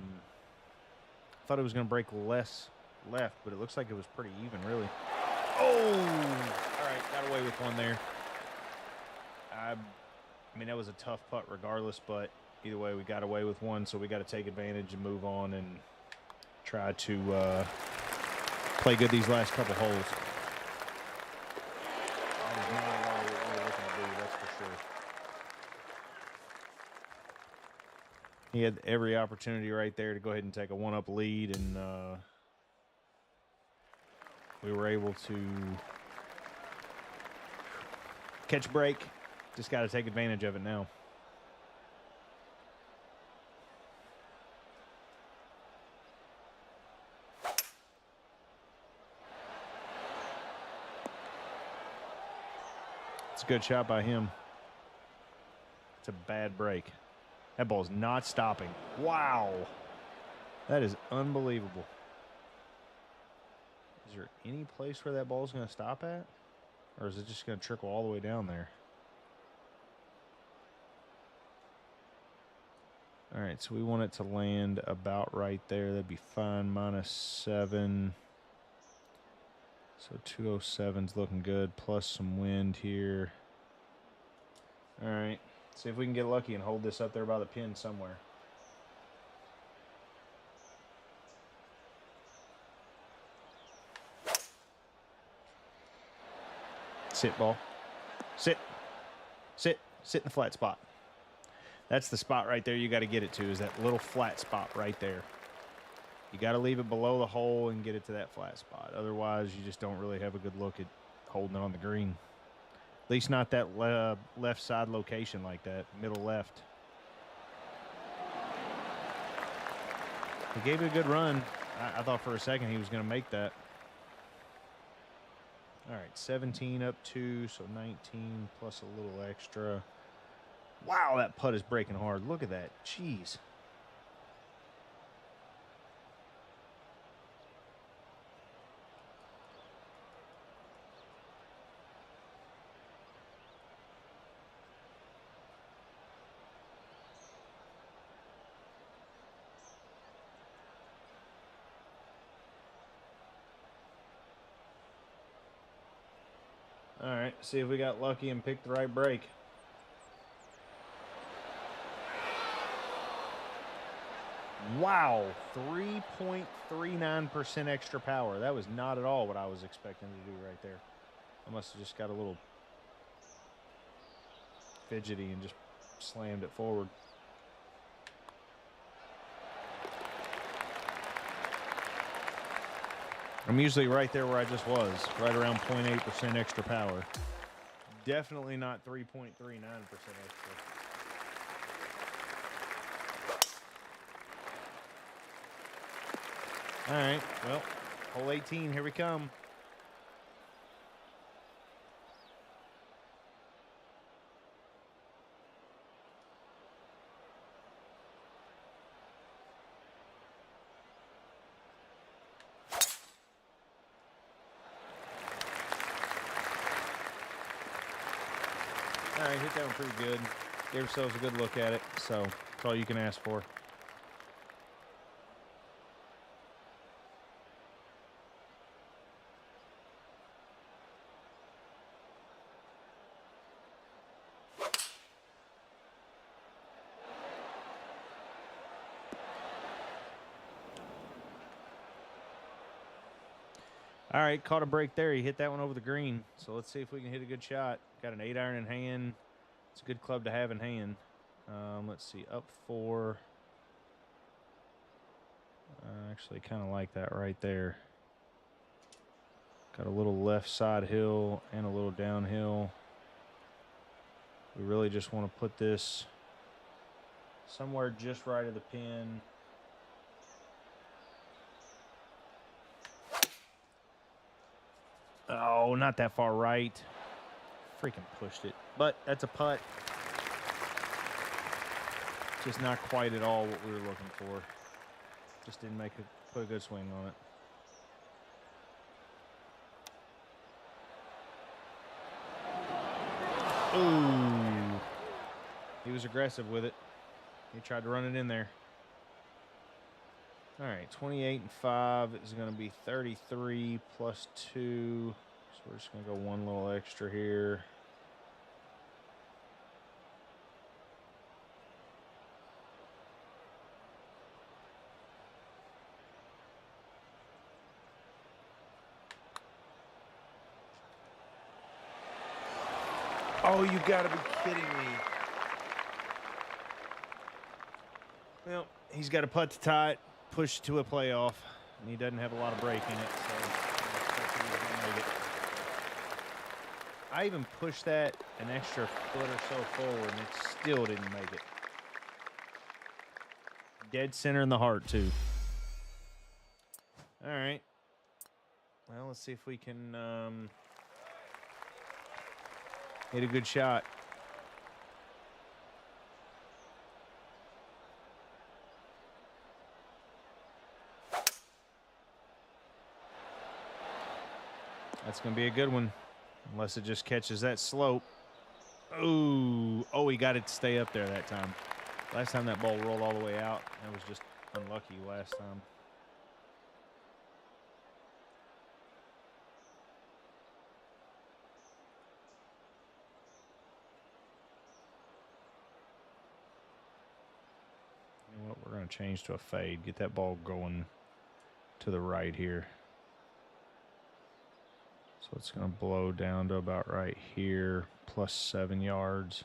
thought it was going to break less left, but it looks like it was pretty even, really. Oh! All right, got away with one there. I mean, that was a tough putt regardless, but either way, we got away with one, so we got to take advantage and move on and try to play good these last couple holes. That is not at all what we were looking to do, that's for sure. He had every opportunity right there to go ahead and take a one-up lead, and we were able to catch break. Just got to take advantage of it now. It's a good shot by him. It's a bad break. That ball's not stopping. Wow. That is unbelievable. Is there any place where that ball's going to stop at? Or is it just going to trickle all the way down there? All right, so we want it to land about right there. That'd be fine. -7. So 207's looking good, plus some wind here. All right, see if we can get lucky and hold this up there by the pin somewhere. Sit, ball. Sit. Sit. Sit in the flat spot. That's the spot right there you got to get it to, is that little flat spot right there. You got to leave it below the hole and get it to that flat spot. Otherwise, you just don't really have a good look at holding it on the green. At least not that left side location like that, middle left. He gave it a good run. I thought for a second he was going to make that. All right, 17 up 2, so 19 plus a little extra. Wow, that putt is breaking hard. Look at that. Jeez. All right, see if we got lucky and picked the right break. Wow, 3.39% extra power. That was not at all what I was expecting to do right there. I must have just got a little fidgety and just slammed it forward. I'm usually right there where I just was, right around 0.8% extra power. Definitely not 3.39% extra. All right, well, hole 18, here we come. All right, hit that one pretty good. Gave ourselves a good look at it, so that's all you can ask for. All right, caught a break there. He hit that one over the green. So let's see if we can hit a good shot. Got an 8-iron in hand. It's a good club to have in hand. Let's see, up 4. I actually kind of like that right there. Got a little left side hill and a little downhill. We really just want to put this somewhere just right of the pin. Oh, not that far right. freaking pushed it. But that's a putt. Just not quite at all what we were looking for. Just didn't put a good swing on it. Ooh. He was aggressive with it. He tried to run it in there. All right, 28 and 5 is going to be 33 plus 2. So we're just going to go one little extra here. Oh, you got to be kidding me. Well, he's got a putt to tie it, push it to a playoff, and he doesn't have a lot of break in it, so I he's going to make it. I even pushed that an extra foot or so forward, and it still didn't make it. Dead center in the heart, too. All right. Well, let's see if we can hit a good shot. That's going to be a good one, unless it just catches that slope. Ooh. Oh, he got it to stay up there that time. Last time that ball rolled all the way out, that was just unlucky last time. You know what? We're going to change to a fade. Get that ball going to the right here. So it's going to blow down to about right here, plus 7 yards.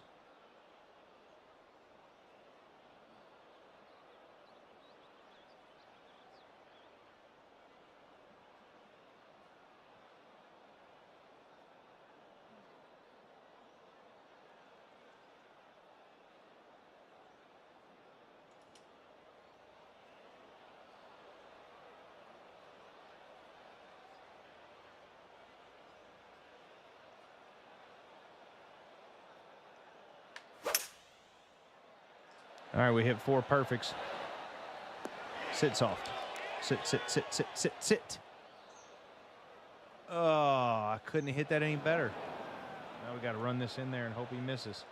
All right, we hit 4 perfects. Sit soft. Sit, sit, sit, sit, sit, sit. Oh, I couldn't have hit that any better. Now we got to run this in there and hope he misses.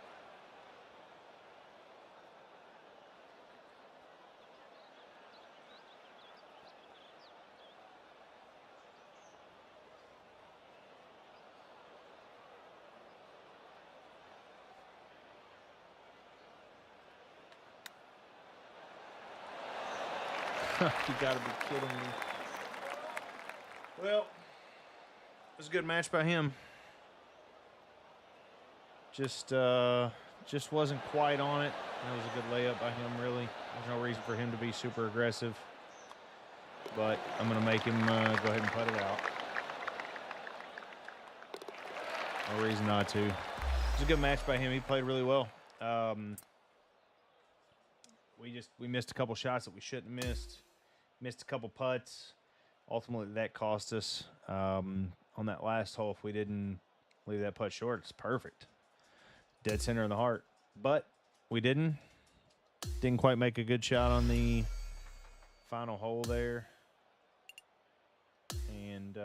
You gotta be kidding me. Well, it was a good match by him. Just wasn't quite on it. That was a good layup by him, really. There's no reason for him to be super aggressive. But I'm going to make him go ahead and putt it out. No reason not to. It was a good match by him. He played really well. We missed a couple shots that we shouldn't have missed. Missed a couple putts. Ultimately, that cost us on that last hole. If we didn't leave that putt short, it's perfect. Dead center in the heart. But we didn't. Didn't quite make a good shot on the final hole there. And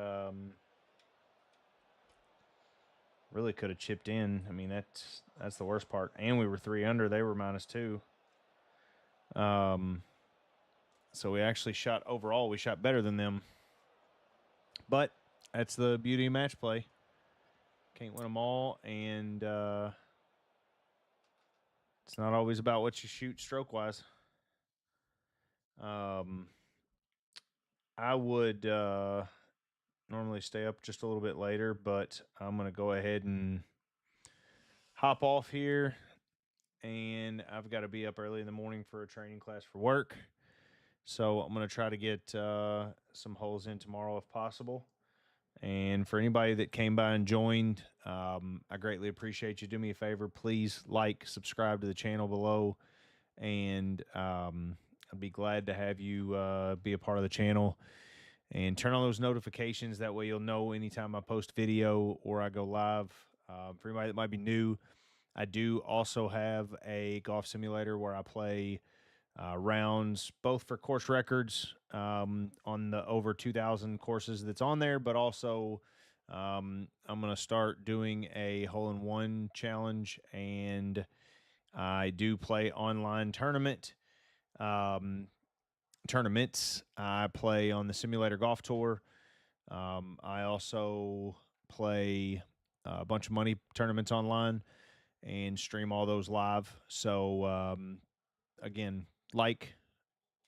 really could have chipped in. I mean, that's the worst part. And we were 3 under. They were -2. So we actually shot overall. We shot better than them. But that's the beauty of match play. Can't win them all. And it's not always about what you shoot stroke-wise. I would normally stay up just a little bit later, but I'm going to go ahead and hop off here. And I've got to be up early in the morning for a training class for work. So I'm going to try to get some holes in tomorrow if possible. And for anybody that came by and joined, I greatly appreciate you. Do me a favor, please like, subscribe to the channel below, and I'd be glad to have you be a part of the channel. And turn on those notifications. That way you'll know anytime I post video or I go live. For anybody that might be new, I do also have a golf simulator where I play rounds, both for course records on the over 2,000 courses that's on there, but also I'm going to start doing a hole-in-one challenge, and I do play online um, tournaments. I play on the Simulator Golf Tour. I also play a bunch of money tournaments online and stream all those live. So again, like,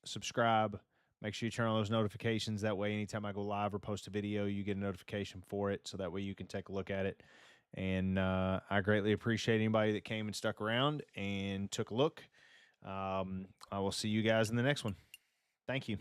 subscribe, make sure you turn on those notifications. That way, anytime I go live or post a video, you get a notification for it. So that way you can take a look at it. And I greatly appreciate anybody that came and stuck around and took a look. I will see you guys in the next one. Thank you.